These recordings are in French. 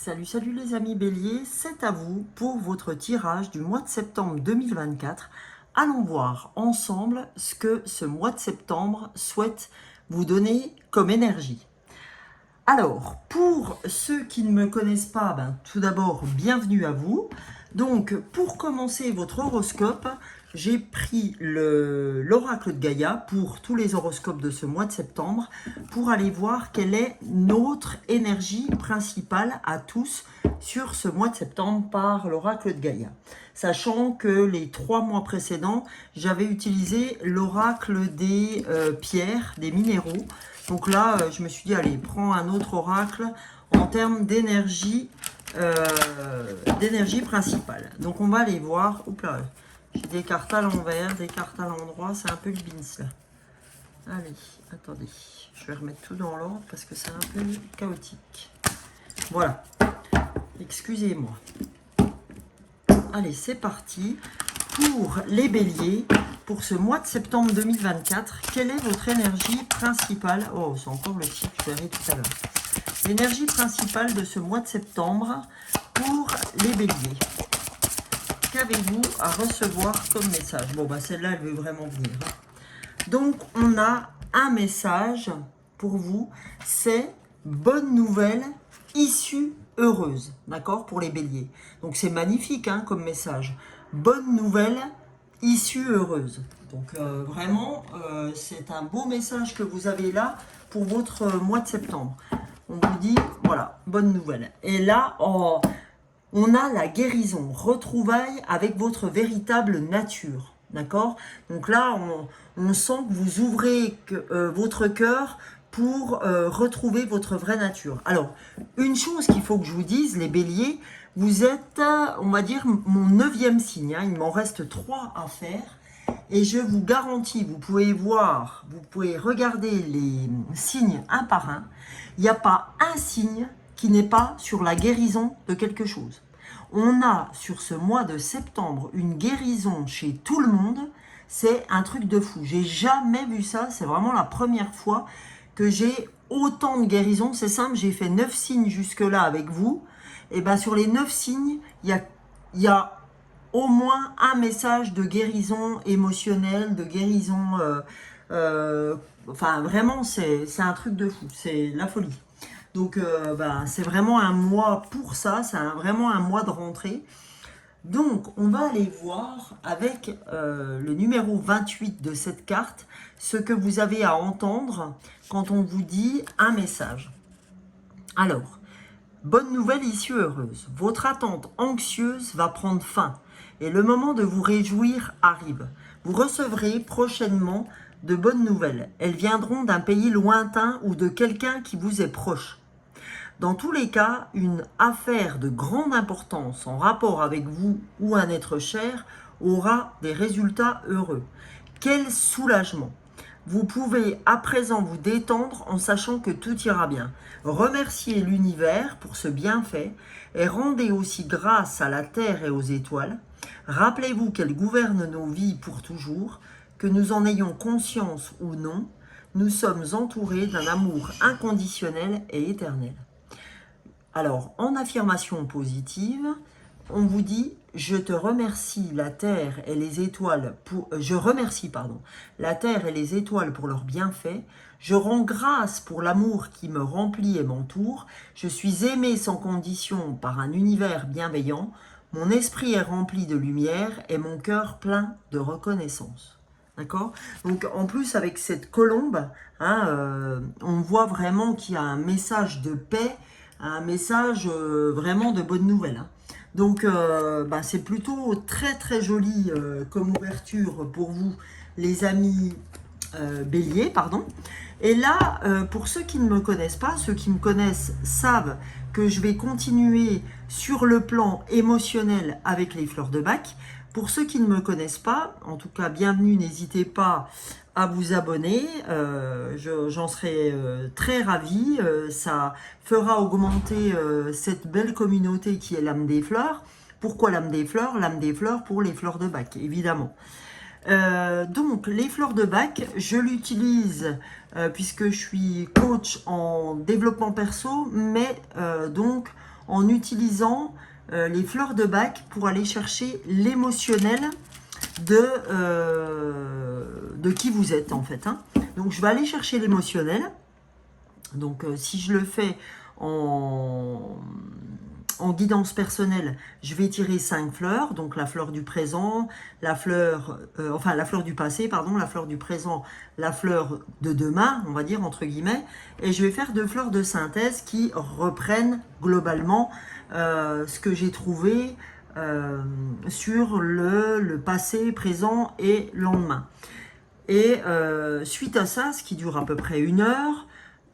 Salut les amis Bélier, c'est à vous pour votre tirage du mois de septembre 2024. Allons voir ensemble ce que ce mois de septembre souhaite vous donner comme énergie. Alors, pour ceux qui ne me connaissent pas, tout d'abord, bienvenue à vous. Donc, pour commencer votre horoscope, j'ai pris l'oracle de Gaïa pour tous les horoscopes de ce mois de septembre pour aller voir quelle est notre énergie principale à tous sur ce mois de septembre par l'oracle de Gaïa. Sachant que les 3 mois précédents, j'avais utilisé l'oracle des pierres, des minéraux. Donc là, je me suis dit, allez, prends un autre oracle en termes d'énergie principale. Donc on va aller voir. Oups là, j'ai des cartes à l'envers, des cartes à l'endroit, c'est un peu le bins là. Allez, attendez, je vais remettre tout dans l'ordre parce que c'est un peu chaotique. Voilà, excusez-moi. Allez, c'est parti. Pour les béliers, pour ce mois de septembre 2024, quelle est votre énergie principale? Oh, c'est encore le titre, je verrai tout à l'heure. L'énergie principale de ce mois de septembre pour les béliers. Qu'avez-vous à recevoir comme message? Bon, celle-là, elle veut vraiment venir. Donc, on a un message pour vous, c'est bonne nouvelle, issue heureuse, d'accord, pour les béliers. Donc, c'est magnifique comme message. Bonne nouvelle, issue heureuse. Donc, vraiment, c'est un beau message que vous avez là pour votre mois de septembre. On vous dit, voilà, bonne nouvelle. Et là, on a la guérison, retrouvailles avec votre véritable nature. D'accord? Donc là, on sent que vous ouvrez votre cœur pour retrouver votre vraie nature. Alors, une chose qu'il faut que je vous dise, les béliers, vous êtes, on va dire, mon 9e signe. Il m'en reste 3 à faire. Et je vous garantis, vous pouvez voir, vous pouvez regarder les signes un par un. Il n'y a pas un signe qui n'est pas sur la guérison de quelque chose. On a sur ce mois de septembre une guérison chez tout le monde. C'est un truc de fou. J'ai jamais vu ça. C'est vraiment la première fois que j'ai autant de guérisons. C'est simple, j'ai fait 9 signes jusque-là avec vous. Et bien sur les 9 signes, il y a au moins un message de guérison émotionnelle, de guérison... enfin, vraiment, c'est un truc de fou. C'est la folie. Donc, c'est vraiment un mois pour ça. C'est vraiment un mois de rentrée. Donc, on va aller voir avec le numéro 28 de cette carte ce que vous avez à entendre quand on vous dit un message. Alors, bonne nouvelle, issue heureuse. Votre attente anxieuse va prendre fin et le moment de vous réjouir arrive. Vous recevrez prochainement de bonnes nouvelles. Elles viendront d'un pays lointain ou de quelqu'un qui vous est proche. Dans tous les cas, une affaire de grande importance en rapport avec vous ou un être cher aura des résultats heureux. Quel soulagement! Vous pouvez à présent vous détendre en sachant que tout ira bien. Remerciez l'univers pour ce bienfait et rendez aussi grâce à la terre et aux étoiles. Rappelez-vous qu'elles gouvernent nos vies pour toujours, que nous en ayons conscience ou non, nous sommes entourés d'un amour inconditionnel et éternel. Alors, en affirmation positive, on vous dit « Je te remercie la terre et les étoiles pour... je remercie, la terre et les étoiles pour leurs bienfaits. Je rends grâce pour l'amour qui me remplit et m'entoure. Je suis aimé sans condition par un univers bienveillant. Mon esprit est rempli de lumière et mon cœur plein de reconnaissance. » D'accord? Donc, en plus, avec cette colombe, on voit vraiment qu'il y a un message de paix, un message vraiment de bonne nouvelle. Donc, c'est plutôt très très joli comme ouverture pour vous, les amis béliers, Et là, pour ceux qui ne me connaissent pas, ceux qui me connaissent savent que je vais continuer sur le plan émotionnel avec les fleurs de bac. Pour ceux qui ne me connaissent pas, en tout cas, bienvenue, n'hésitez pas à vous abonner, j'en serai très ravie, ça fera augmenter cette belle communauté qui est l'âme des fleurs. Pourquoi l'âme des fleurs? L'âme des fleurs pour les fleurs de bac, évidemment. Donc, les fleurs de bac, je l'utilise puisque je suis coach en développement perso, mais donc en utilisant les fleurs de bac pour aller chercher l'émotionnel de qui vous êtes en fait. Hein. Donc je vais aller chercher l'émotionnel. Donc si je le fais en guidance personnelle, je vais tirer 5 fleurs, donc la fleur du présent, la fleur du passé, pardon, la fleur du présent, la fleur de demain, on va dire entre guillemets, et je vais faire 2 fleurs de synthèse qui reprennent globalement ce que j'ai trouvé sur le passé, présent et lendemain. Et suite à ça, ce qui dure à peu près 1 heure,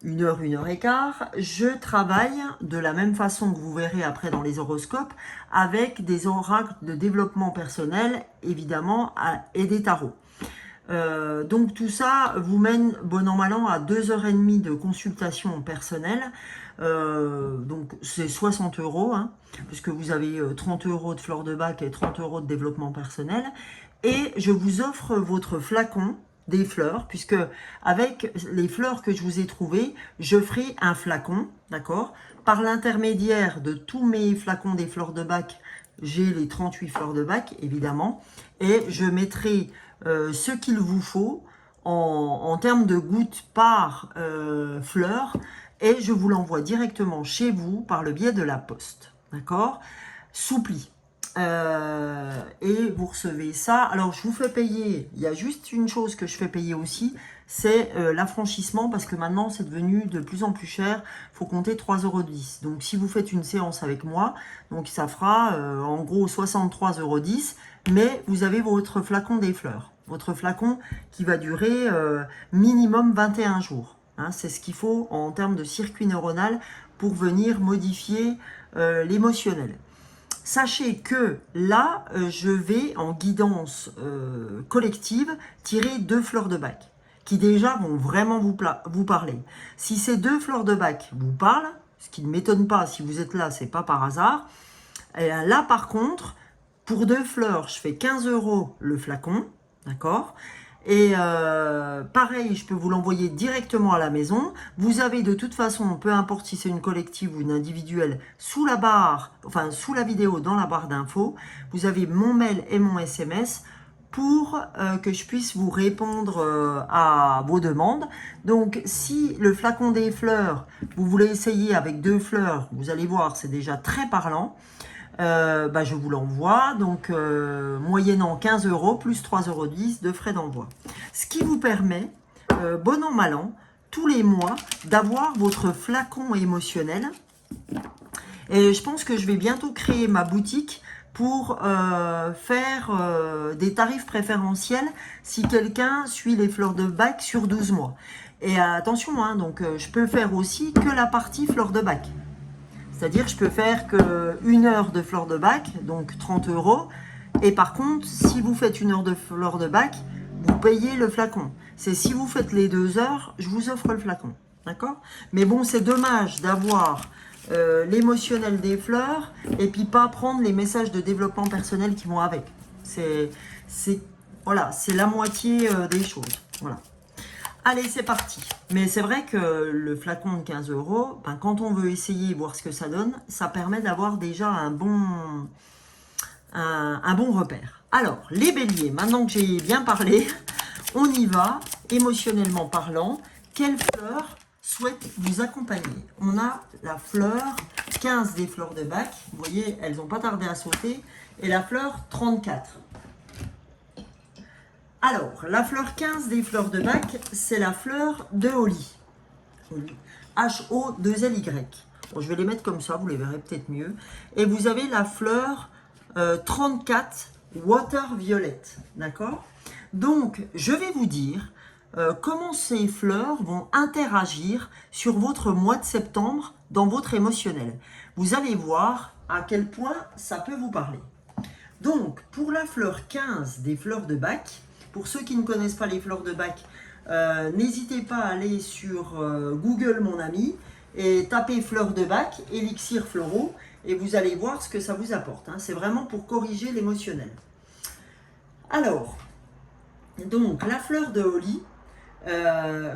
1 heure et quart, je travaille de la même façon que vous verrez après dans les horoscopes, avec des oracles de développement personnel, évidemment, et des tarots. Donc tout ça vous mène bon an mal an à 2h30 de consultation personnelle. Donc c'est 60 €, hein, puisque vous avez 30 € de fleurs de bac et 30 € de développement personnel. Et je vous offre votre flacon des fleurs, puisque avec les fleurs que je vous ai trouvées, je ferai un flacon, d'accord? Par l'intermédiaire de tous mes flacons des fleurs de bac, j'ai les 38 fleurs de bac, évidemment, et je mettrai ce qu'il vous faut en termes de gouttes par fleur, et je vous l'envoie directement chez vous par le biais de la poste, d'accord? Soupli. Et vous recevez ça. Alors je vous fais payer, il y a juste une chose que je fais payer aussi, c'est l'affranchissement, parce que maintenant c'est devenu de plus en plus cher, il faut compter 3,10 €. Donc si vous faites une séance avec moi, donc ça fera en gros 63,10 €, mais vous avez votre flacon des fleurs, votre flacon qui va durer minimum 21 jours. Hein, c'est ce qu'il faut en termes de circuit neuronal pour venir modifier l'émotionnel. Sachez que là, je vais en guidance collective tirer 2 fleurs de bac qui déjà vont vraiment vous parler. Si ces 2 fleurs de bac vous parlent, ce qui ne m'étonne pas, si vous êtes là, c'est pas par hasard. Et là, par contre, pour 2 fleurs, je fais 15 € le flacon, d'accord ? Et pareil, je peux vous l'envoyer directement à la maison. Vous avez de toute façon, peu importe si c'est une collective ou une individuelle, sous la barre, enfin sous la vidéo, dans la barre d'infos, vous avez mon mail et mon SMS pour que je puisse vous répondre à vos demandes. Donc si le flacon des fleurs, vous voulez essayer avec 2 fleurs, vous allez voir, c'est déjà très parlant. Je vous l'envoie, donc moyennant 15 € plus 3,10 € de frais d'envoi. Ce qui vous permet, bon an mal an, tous les mois, d'avoir votre flacon émotionnel. Et je pense que je vais bientôt créer ma boutique pour faire des tarifs préférentiels si quelqu'un suit les fleurs de bac sur 12 mois. Et attention, hein, donc je peux faire aussi que la partie fleurs de bac. C'est-à-dire que je peux faire que 1 heure de fleurs de bac, donc 30 €. Et par contre, si vous faites 1 heure de fleurs de bac, vous payez le flacon. C'est si vous faites les 2 heures, je vous offre le flacon. D'accord? Mais bon, c'est dommage d'avoir l'émotionnel des fleurs et puis pas prendre les messages de développement personnel qui vont avec. Voilà, c'est la moitié des choses. Voilà. Allez, c'est parti. Mais c'est vrai que le flacon de 15 €, quand on veut essayer, voir ce que ça donne, ça permet d'avoir déjà un bon repère. Alors, les béliers, maintenant que j'ai bien parlé, on y va, émotionnellement parlant. Quelle fleur souhaite vous accompagner? On a la fleur 15 des fleurs de bac. Vous voyez, elles n'ont pas tardé à sauter. Et la fleur 34. Alors, la fleur 15 des fleurs de bac, c'est la fleur de Holly. H-O-2-L-Y. Bon, je vais les mettre comme ça, vous les verrez peut-être mieux. Et vous avez la fleur 34 Water Violet. D'accord? Donc, je vais vous dire comment ces fleurs vont interagir sur votre mois de septembre dans votre émotionnel. Vous allez voir à quel point ça peut vous parler. Donc, pour la fleur 15 des fleurs de bac, pour ceux qui ne connaissent pas les fleurs de bac, n'hésitez pas à aller sur Google, mon ami, et taper fleurs de bac, élixir floraux, et vous allez voir ce que ça vous apporte. Hein. C'est vraiment pour corriger l'émotionnel. Alors, donc la fleur de Holly,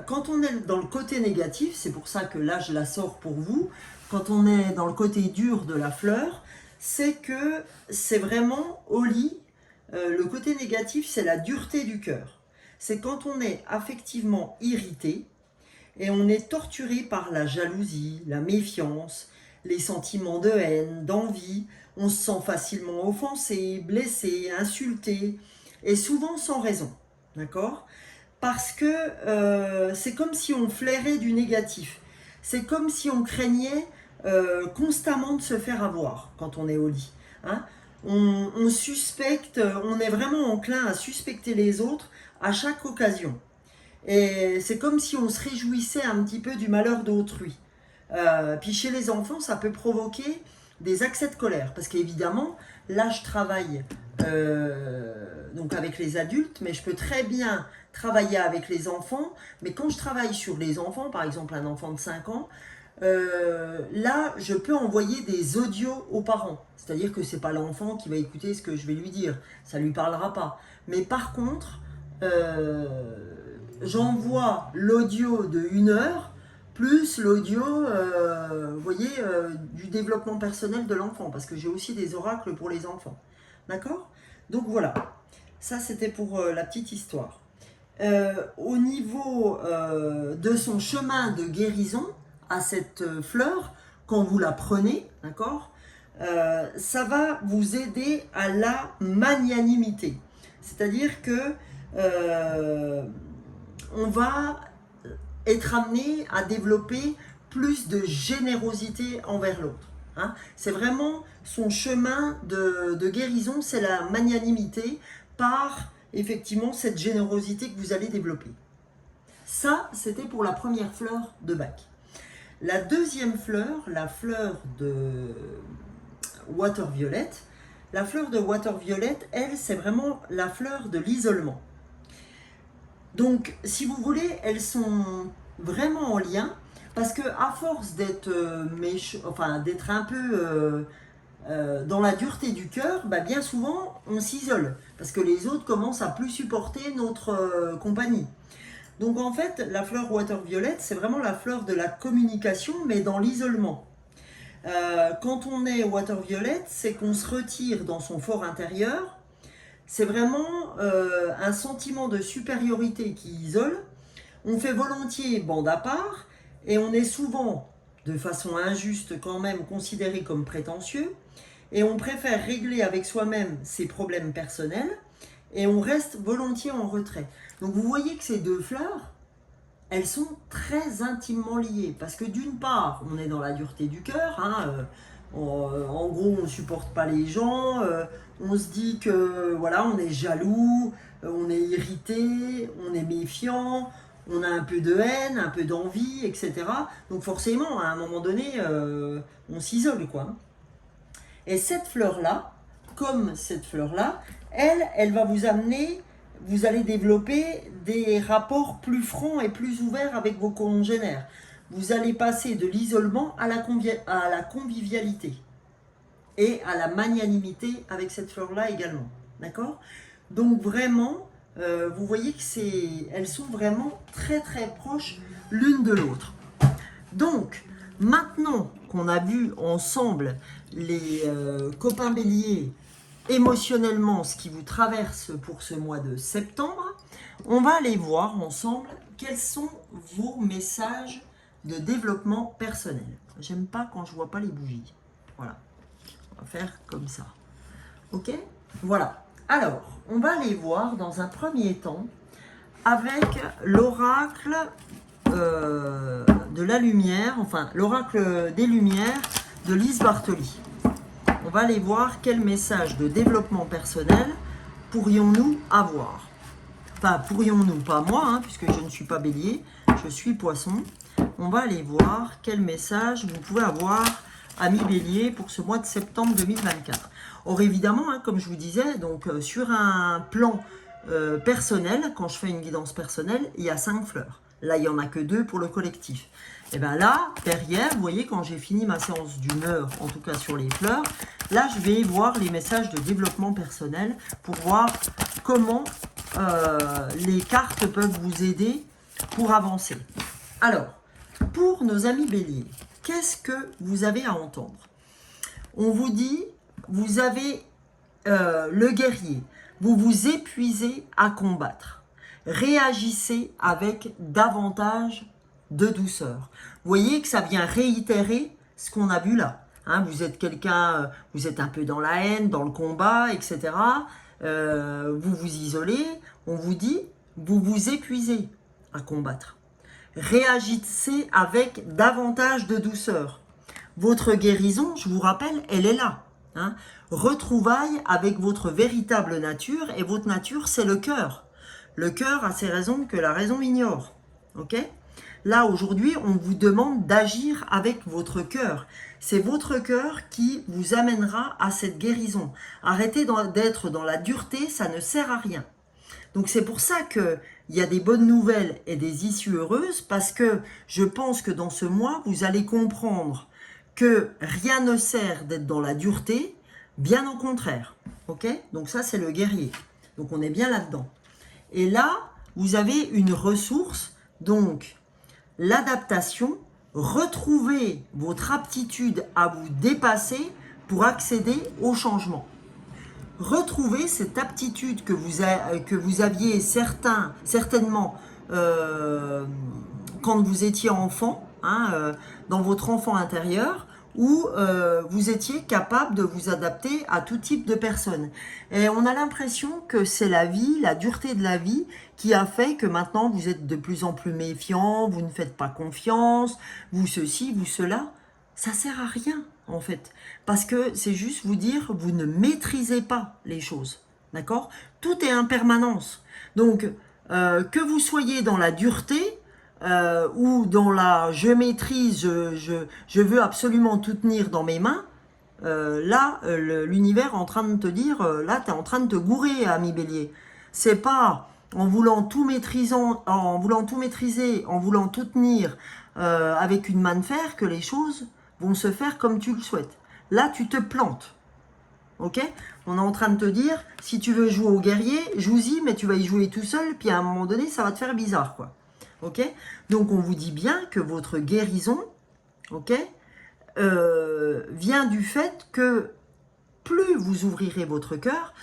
quand on est dans le côté négatif, c'est pour ça que là je la sors pour vous, quand on est dans le côté dur de la fleur, c'est que c'est vraiment au lit, le côté négatif, c'est la dureté du cœur. C'est quand on est affectivement irrité et on est torturé par la jalousie, la méfiance, les sentiments de haine, d'envie. On se sent facilement offensé, blessé, insulté, et souvent sans raison. D'accord ? Parce que c'est comme si on flairait du négatif. C'est comme si on craignait constamment de se faire avoir quand on est au lit. Hein. On suspecte, on est vraiment enclin à suspecter les autres à chaque occasion. Et c'est comme si on se réjouissait un petit peu du malheur d'autrui. Puis chez les enfants, ça peut provoquer des accès de colère. Parce qu'évidemment, là, je travaille donc avec les adultes, mais je peux très bien travailler avec les enfants. Mais quand je travaille sur les enfants, par exemple un enfant de 5 ans, là, je peux envoyer des audios aux parents. C'est-à-dire que ce n'est pas l'enfant qui va écouter ce que je vais lui dire. Ça ne lui parlera pas. Mais par contre, j'envoie l'audio de 1 heure plus l'audio, vous voyez, du développement personnel de l'enfant, parce que j'ai aussi des oracles pour les enfants. D'accord ? Donc voilà, ça c'était pour la petite histoire. Au niveau de son chemin de guérison à cette fleur, quand vous la prenez, d'accord, ça va vous aider à la magnanimité. C'est-à-dire que on va être amené à développer plus de générosité envers l'autre. Hein. C'est vraiment son chemin de guérison, c'est la magnanimité par effectivement cette générosité que vous allez développer. Ça, c'était pour la première fleur de Bach. La deuxième fleur, la fleur de Water Violet, la fleur de Water Violet, elle, c'est vraiment la fleur de l'isolement. Donc, si vous voulez, elles sont vraiment en lien, parce que à force d'être d'être un peu dans la dureté du cœur, bah, bien souvent, on s'isole, parce que les autres commencent à plus supporter notre compagnie. Donc, en fait, la fleur Water Violet, c'est vraiment la fleur de la communication, mais dans l'isolement. Quand on est Water Violet, c'est qu'on se retire dans son fort intérieur. C'est vraiment un sentiment de supériorité qui isole. On fait volontiers bande à part et on est souvent, de façon injuste quand même, considéré comme prétentieux. Et on préfère régler avec soi-même ses problèmes personnels et on reste volontiers en retrait. Donc vous voyez que ces deux fleurs, elles sont très intimement liées. Parce que d'une part, on est dans la dureté du cœur, hein, en gros, on ne supporte pas les gens, on se dit que voilà, on est jaloux, on est irrité, on est méfiant, on a un peu de haine, un peu d'envie, etc. Donc forcément, à un moment donné, on s'isole, quoi. Et cette fleur-là, comme cette fleur-là, elle va vous amener, vous allez développer des rapports plus francs et plus ouverts avec vos congénères. Vous allez passer de l'isolement à la convivialité et à la magnanimité avec cette fleur-là également. D'accord ? Donc vraiment, vous voyez que elles sont vraiment très très proches l'une de l'autre. Donc, maintenant qu'on a vu ensemble les copains béliers, émotionnellement ce qui vous traverse pour ce mois de septembre, on va aller voir ensemble quels sont vos messages de développement personnel. J'aime pas quand je vois pas les bougies. Voilà. On va faire comme ça. Ok ? Voilà. Alors, on va aller voir dans un premier temps avec l'oracle de la lumière, enfin l'oracle des lumières de Lise Bartoli. On va aller voir quel message de développement personnel pourrions-nous avoir. Enfin, pourrions-nous, pas moi, hein, puisque je ne suis pas bélier, je suis poisson. On va aller voir quel message vous pouvez avoir, amis bélier, pour ce mois de septembre 2024. Or, évidemment, hein, comme je vous disais, donc sur un plan personnel, quand je fais une guidance personnelle, il y a 5 fleurs. Là, il n'y en a que 2 pour le collectif. Et bien là, derrière, vous voyez, quand j'ai fini ma séance d'1 heure, en tout cas sur les fleurs, là, je vais voir les messages de développement personnel pour voir comment les cartes peuvent vous aider pour avancer. Alors, pour nos amis béliers, qu'est-ce que vous avez à entendre? On vous dit, vous avez le guerrier, vous vous épuisez à combattre. Réagissez avec davantage de douceur. Vous voyez que ça vient réitérer ce qu'on a vu là. Hein, vous êtes quelqu'un, vous êtes un peu dans la haine, dans le combat, etc. Vous vous isolez, on vous dit, vous vous épuisez à combattre. Réagissez avec davantage de douceur. Votre guérison, je vous rappelle, elle est là. Hein. Retrouvailles avec votre véritable nature, et votre nature, c'est le cœur. Le cœur a ses raisons que la raison ignore. Ok ? Là, aujourd'hui, on vous demande d'agir avec votre cœur. C'est votre cœur qui vous amènera à cette guérison. Arrêtez d'être dans la dureté, ça ne sert à rien. Donc c'est pour ça qu'il y a des bonnes nouvelles et des issues heureuses, parce que je pense que dans ce mois, vous allez comprendre que rien ne sert d'être dans la dureté, bien au contraire. Ok ? Donc ça, c'est le guerrier. Donc on est bien là-dedans. Et là, vous avez une ressource, donc l'adaptation. Retrouvez votre aptitude à vous dépasser pour accéder au changement. Retrouvez cette aptitude que vous aviez certainement quand vous étiez enfant, hein, dans votre enfant intérieur, où vous étiez capable de vous adapter à tout type de personnes. Et on a l'impression que c'est la vie, la dureté de la vie, qui a fait que maintenant vous êtes de plus en plus méfiant, vous ne faites pas confiance, vous ceci, vous cela. Ça sert à rien, en fait. Parce que c'est juste vous dire, vous ne maîtrisez pas les choses. D'accord ? Tout est impermanence. Donc, que vous soyez dans la dureté, ou dans la je maîtrise, je veux absolument tout tenir dans mes mains, là, l'univers est en train de te dire, là, tu es en train de te gourer, ami Bélier. C'est pas en voulant tout maîtriser, en voulant tout tenir avec une main de fer que les choses vont se faire comme tu le souhaites. Là, tu te plantes. Ok ? On est en train de te dire, si tu veux jouer au guerrier, joue-y, mais tu vas y jouer tout seul, puis à un moment donné, ça va te faire bizarre, quoi. Ok ? Donc on vous dit bien que votre guérison, ok, vient du fait que plus vous ouvrirez votre cœur.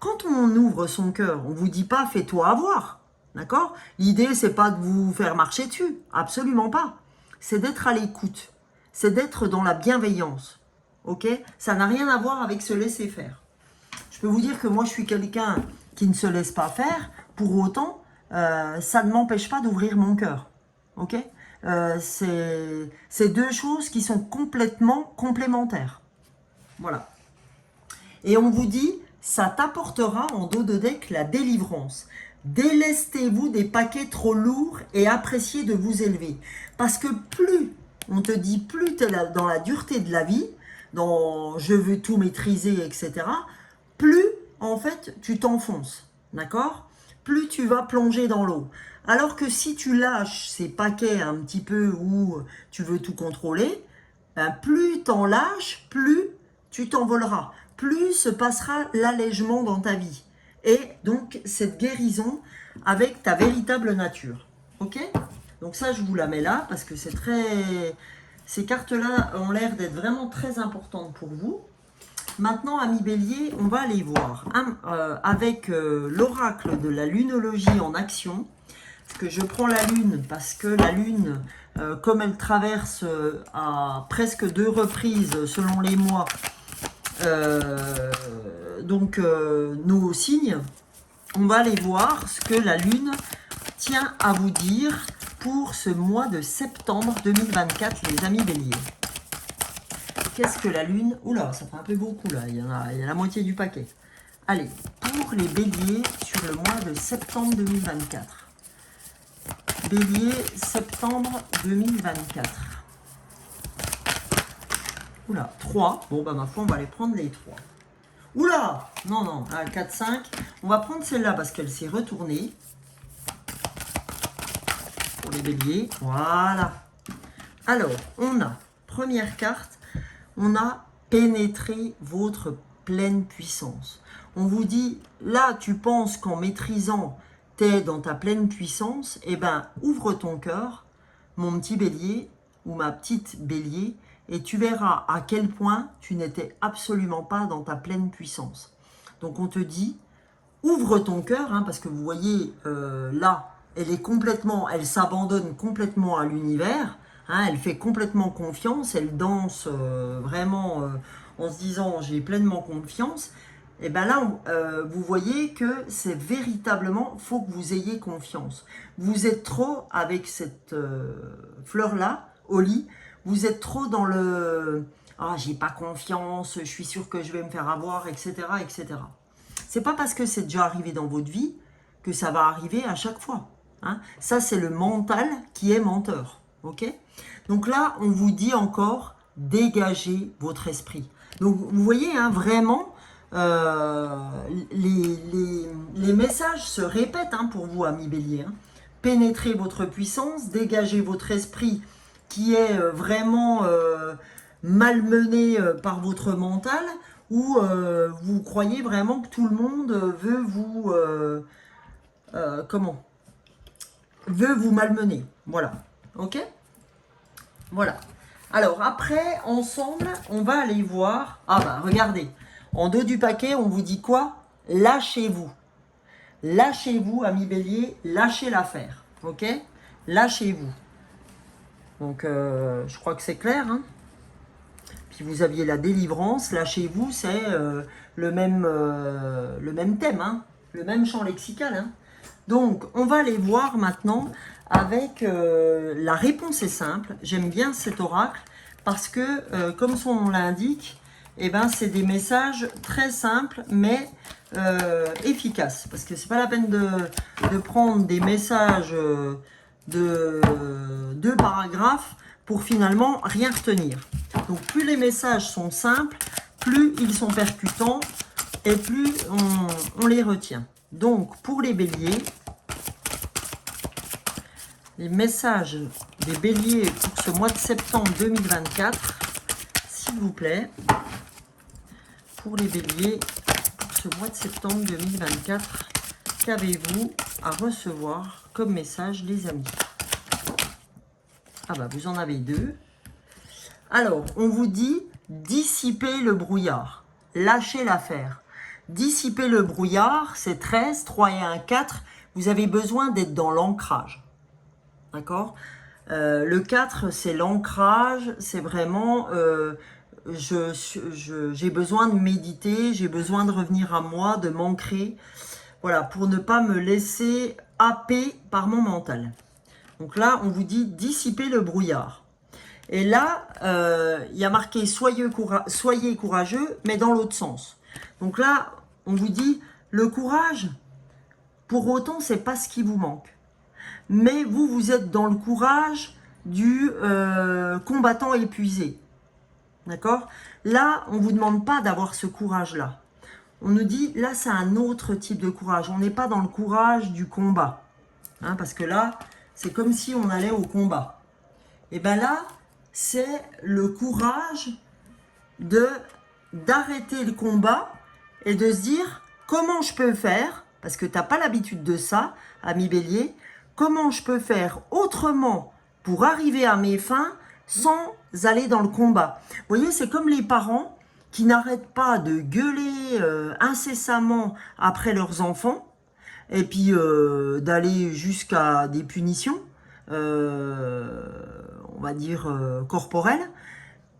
Quand on ouvre son cœur, on vous dit pas fais-toi avoir, d'accord ? L'idée c'est pas de vous faire marcher dessus, absolument pas. C'est d'être à l'écoute, c'est d'être dans la bienveillance, ok ? Ça n'a rien à voir avec se laisser faire. Je peux vous dire que moi je suis quelqu'un qui ne se laisse pas faire, pour autant. Ça ne m'empêche pas d'ouvrir mon cœur. Ok ? C'est deux choses qui sont complètement complémentaires. Voilà. Et on vous dit, ça t'apportera en dos de deck la délivrance. Délestez-vous des paquets trop lourds et appréciez de vous élever. Parce que plus, on te dit, plus tu es dans la dureté de la vie, dans je veux tout maîtriser, etc., plus, en fait, tu t'enfonces. D'accord ? Plus tu vas plonger dans l'eau. Alors que si tu lâches ces paquets un petit peu où tu veux tout contrôler, ben plus t'en lâches, plus tu t'envoleras. Plus se passera l'allègement dans ta vie. Et donc cette guérison avec ta véritable nature. Ok ? Donc ça, je vous la mets là parce que c'est très... Ces cartes-là ont l'air d'être vraiment très importantes pour vous. Maintenant, ami Bélier, on va aller voir avec l'oracle de la lunologie en action. Parce que je prends la lune, parce que la lune, comme elle traverse à presque 2 reprises selon les mois, nos signes, on va aller voir ce que la lune tient à vous dire pour ce mois de septembre 2024, les amis Bélier. Qu'est-ce que la lune... Oula, ça fait un peu beaucoup là, il y a la moitié du paquet. Allez, pour les béliers sur le mois de septembre 2024. Bélier, septembre 2024. Oula, 3. Bon, bah ma foi, on va les prendre les 3. Oula, non, 4, 5. On va prendre celle-là parce qu'elle s'est retournée. Pour les béliers, voilà. Alors, on a, première carte, on a pénétré votre pleine puissance. On vous dit, là, tu penses qu'en maîtrisant, tu es dans ta pleine puissance, eh bien, ouvre ton cœur, mon petit bélier, ou ma petite bélier et tu verras à quel point tu n'étais absolument pas dans ta pleine puissance. Donc on te dit, ouvre ton cœur, hein, parce que vous voyez là, elle s'abandonne complètement à l'univers, hein, elle fait complètement confiance, elle danse vraiment en se disant j'ai pleinement confiance. Et bien là, vous voyez que c'est véritablement, faut que vous ayez confiance. Vous êtes trop avec cette fleur-là, au lit, vous êtes trop dans le « Ah, j'ai pas confiance, je suis sûr que je vais me faire avoir, etc. etc. » C'est pas parce que c'est déjà arrivé dans votre vie que ça va arriver à chaque fois. Hein. Ça, c'est le mental qui est menteur. Ok? Donc là, on vous dit encore, dégagez votre esprit. Donc, vous voyez, hein, vraiment, les messages se répètent hein, pour vous, amis bélier. Hein. Pénétrez votre puissance, dégagez votre esprit qui est vraiment malmené par votre mental, ou vous croyez vraiment que tout le monde veut vous veut vous malmener. Voilà. Ok? Voilà. Alors après, ensemble, on va aller voir. Ah bah regardez, en dos du paquet, on vous dit quoi? Lâchez-vous. Lâchez-vous, amis bélier, lâchez l'affaire. Ok? Lâchez-vous. Donc je crois que c'est clair. Hein, puis vous aviez la délivrance, lâchez-vous, c'est le même thème, hein, le même champ lexical. Hein. Donc on va aller voir maintenant avec la réponse est simple. J'aime bien cet oracle parce que comme son nom l'indique, eh ben, c'est des messages très simples mais efficaces. Parce que c'est pas la peine de prendre des messages de 2 paragraphes pour finalement rien retenir. Donc plus les messages sont simples, plus ils sont percutants et plus on les retient. Donc pour les béliers, les messages des béliers pour ce mois de septembre 2024, s'il vous plaît, pour les béliers, pour ce mois de septembre 2024, qu'avez-vous à recevoir comme message, les amis? Ah bah, vous en avez 2. Alors, on vous dit dissiper le brouillard, lâchez l'affaire. Dissiper le brouillard, c'est 13, 3 et 1, 4. Vous avez besoin d'être dans l'ancrage. D'accord? Le 4, c'est l'ancrage, c'est vraiment j'ai besoin de méditer, j'ai besoin de revenir à moi, de m'ancrer, voilà, pour ne pas me laisser happer par mon mental. Donc là, on vous dit dissiper le brouillard. Et là, il y a marqué soyez courageux, mais dans l'autre sens. Donc là, on vous dit le courage, pour autant, c'est pas ce qui vous manque. Mais vous êtes dans le courage du combattant épuisé. D'accord? Là, on ne vous demande pas d'avoir ce courage-là. On nous dit, là, c'est un autre type de courage. On n'est pas dans le courage du combat. Hein, parce que là, c'est comme si on allait au combat. Et bien là, c'est le courage d'arrêter le combat et de se dire, comment je peux faire, parce que tu n'as pas l'habitude de ça, ami bélier, comment je peux faire autrement pour arriver à mes fins sans aller dans le combat. Vous voyez, c'est comme les parents qui n'arrêtent pas de gueuler incessamment après leurs enfants et puis d'aller jusqu'à des punitions, on va dire corporelles,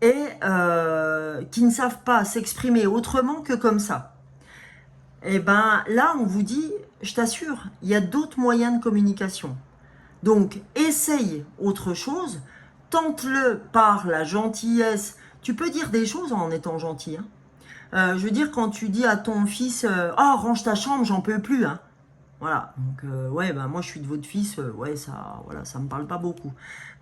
et qui ne savent pas s'exprimer autrement que comme ça. Et bien là, on vous dit, je t'assure, il y a d'autres moyens de communication. Donc, essaye autre chose, tente-le par la gentillesse. Tu peux dire des choses en étant gentil. Hein. Je veux dire, quand tu dis à ton fils « Ah, range ta chambre, j'en peux plus. Hein. » Voilà, donc ouais, ben, moi je suis de votre fils, ouais, ça me parle pas beaucoup.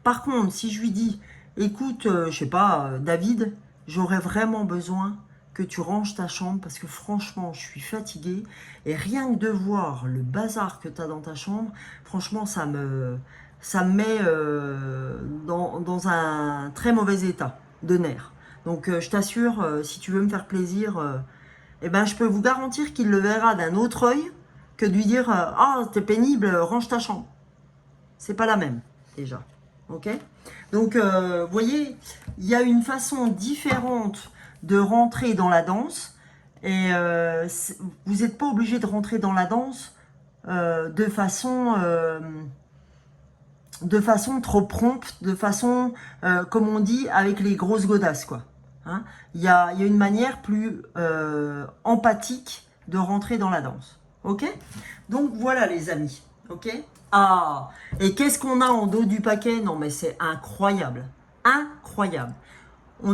Par contre, si je lui dis « Écoute, je sais pas, David, j'aurais vraiment besoin que tu ranges ta chambre parce que franchement, je suis fatiguée et rien que de voir le bazar que tu as dans ta chambre, franchement, ça me met dans un très mauvais état de nerfs. Donc, je t'assure, si tu veux me faire plaisir, eh ben, je peux vous garantir qu'il le verra d'un autre œil que de lui dire « Ah, t'es pénible, range ta chambre ». C'est pas la même, déjà. Ok ? Donc, vous voyez, il y a une façon différente de rentrer dans la danse. Et vous n'êtes pas obligé de rentrer dans la danse de façon trop prompte, de façon, comme on dit, avec les grosses godasses, quoi. Hein, il y a une manière plus empathique de rentrer dans la danse. Ok? Donc voilà les amis. Ok? Ah! Et qu'est-ce qu'on a en dos du paquet? Non mais c'est incroyable. Incroyable. On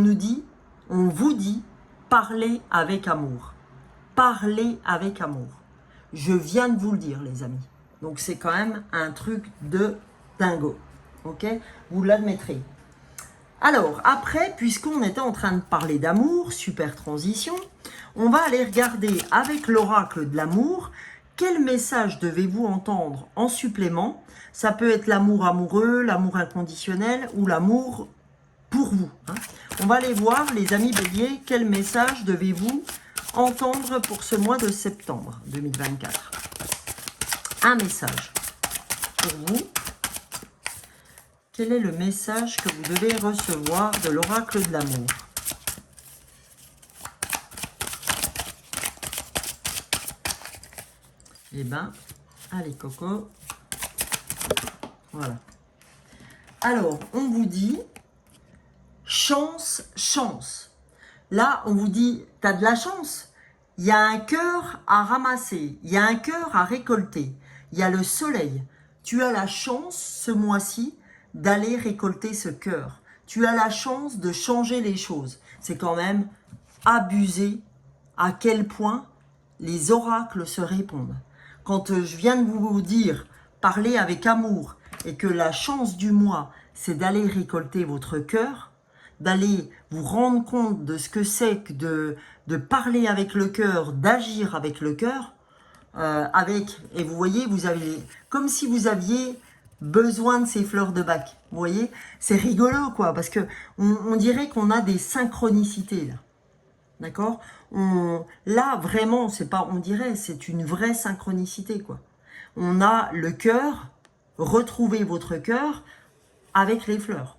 vous dit, parlez avec amour. Parlez avec amour. Je viens de vous le dire les amis. Donc c'est quand même un truc de dingo. Ok? Vous l'admettrez. Alors, après, puisqu'on était en train de parler d'amour, super transition, on va aller regarder avec l'oracle de l'amour, quel message devez-vous entendre en supplément. Ça peut être l'amour amoureux, l'amour inconditionnel ou l'amour pour vous. Hein. On va aller voir, les amis béliers, quel message devez-vous entendre pour ce mois de septembre 2024. Un message pour vous. Quel est le message que vous devez recevoir de l'oracle de l'amour? Eh bien, allez Coco. Voilà. Alors, on vous dit, chance, chance. Là, on vous dit, tu as de la chance. Il y a un cœur à ramasser, il y a un cœur à récolter. Il y a le soleil. Tu as la chance, ce mois-ci, d'aller récolter ce cœur. Tu as la chance de changer les choses. C'est quand même abusé à quel point les oracles se répondent. Quand je viens de vous dire, parler avec amour, et que la chance du mois, c'est d'aller récolter votre cœur, d'aller vous rendre compte de ce que c'est que de parler avec le cœur, d'agir avec le cœur, et vous voyez, vous avez, comme si vous aviez besoin de ces fleurs de bac. Vous voyez, c'est rigolo quoi, parce que on dirait qu'on a des synchronicités là. D'accord? Là vraiment, c'est pas on dirait, c'est une vraie synchronicité quoi. On a le cœur, retrouvez votre cœur avec les fleurs.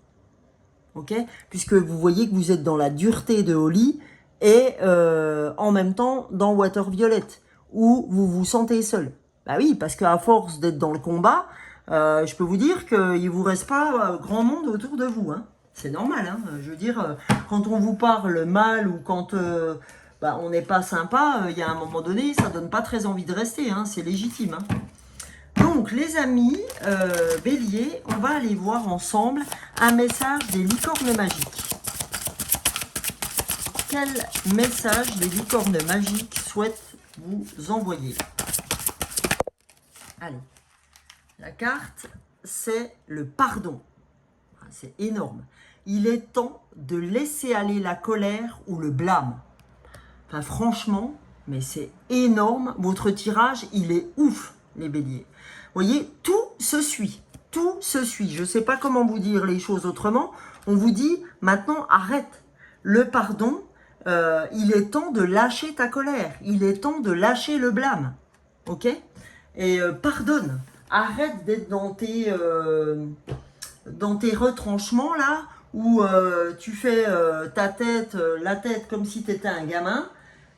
Ok? Puisque vous voyez que vous êtes dans la dureté de Holly et en même temps dans Water Violet, où vous vous sentez seul. Bah oui, parce qu'à force d'être dans le combat, je peux vous dire qu'il ne vous reste pas grand monde autour de vous. Hein. C'est normal. Hein. Je veux dire, quand on vous parle mal ou quand on n'est pas sympa, il y a un moment donné, ça ne donne pas très envie de rester. Hein. C'est légitime. Hein. Donc, les amis, bélier, on va aller voir ensemble un message des licornes magiques. Quel message les licornes magiques souhaitent vous envoyer? Allez. La carte, c'est le pardon. C'est énorme. Il est temps de laisser aller la colère ou le blâme. Enfin, franchement, mais c'est énorme. Votre tirage, il est ouf, les béliers. Vous voyez, tout se suit. Tout se suit. Je ne sais pas comment vous dire les choses autrement. On vous dit, maintenant, arrête. Le pardon, il est temps de lâcher ta colère. Il est temps de lâcher le blâme. Ok? Et pardonne. Arrête d'être dans tes retranchements là, où tu fais la tête comme si tu étais un gamin.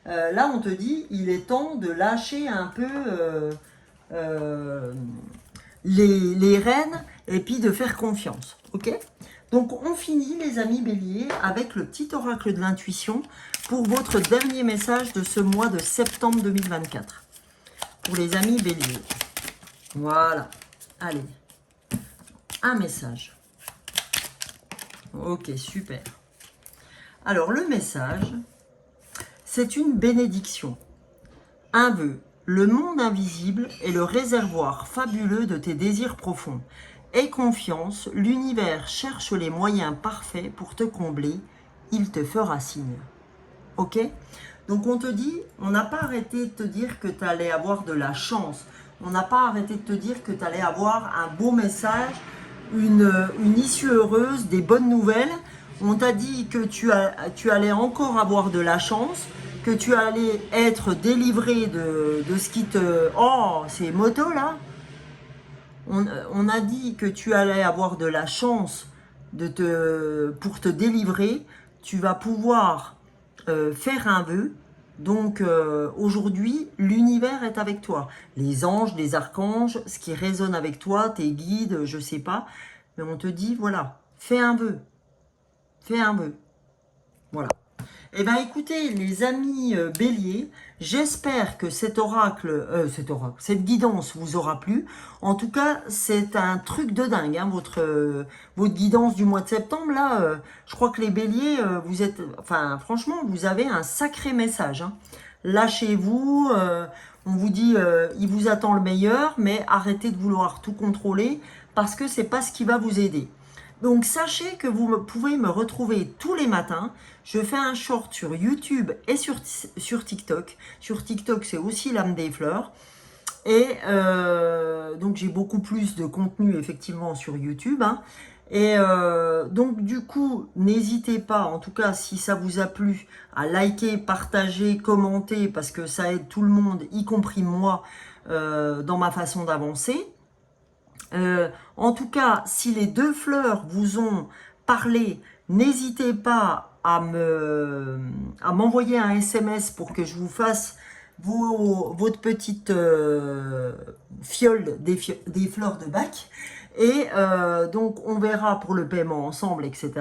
Là, on te dit, il est temps de lâcher un peu les rênes et puis de faire confiance. Ok? Donc, on finit, les amis béliers, avec le petit oracle de l'intuition pour votre dernier message de ce mois de septembre 2024. Pour les amis béliers. Voilà. Allez. Un message. Ok, super. Alors, le message, c'est une bénédiction. Un vœu. Le monde invisible est le réservoir fabuleux de tes désirs profonds. Aie confiance, l'univers cherche les moyens parfaits pour te combler. Il te fera signe. Ok? Donc, on te dit, on n'a pas arrêté de te dire que tu allais avoir de la chance. On n'a pas arrêté de te dire que tu allais avoir un beau message, une issue heureuse, des bonnes nouvelles. On t'a dit que tu allais encore avoir de la chance, que tu allais être délivré de ce qui te... Oh, c'est moto là. On a dit que tu allais avoir de la chance pour te délivrer. Tu vas pouvoir faire un vœu. Donc aujourd'hui, l'univers est avec toi. Les anges, les archanges, ce qui résonne avec toi, tes guides, je sais pas. Mais on te dit, voilà, fais un vœu. Fais un vœu. Voilà. Eh bien écoutez les amis béliers, j'espère que cette guidance vous aura plu. En tout cas, c'est un truc de dingue, hein, votre guidance du mois de septembre. Là, je crois que les béliers, vous êtes, enfin franchement, vous avez un sacré message. Hein. Lâchez-vous, on vous dit, il vous attend le meilleur, mais arrêtez de vouloir tout contrôler parce que c'est pas ce qui va vous aider. Donc sachez que vous pouvez me retrouver tous les matins. Je fais un short sur YouTube et sur TikTok. Sur TikTok, c'est aussi l'âme des fleurs. Et donc j'ai beaucoup plus de contenu effectivement sur YouTube. Hein. Et donc du coup, n'hésitez pas, en tout cas si ça vous a plu, à liker, partager, commenter, parce que ça aide tout le monde, y compris moi, dans ma façon d'avancer. En tout cas, si les deux fleurs vous ont parlé, n'hésitez pas à m'envoyer un SMS pour que je vous fasse votre petite fiole des fleurs de bac. Et donc, on verra pour le paiement ensemble, etc.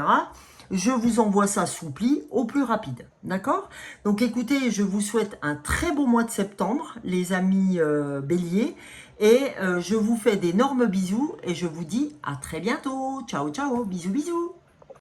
Je vous envoie ça sous pli au plus rapide. D'accord? Donc, écoutez, je vous souhaite un très beau mois de septembre, les amis béliers. Et je vous fais d'énormes bisous et je vous dis à très bientôt. Ciao, ciao, bisous, bisous.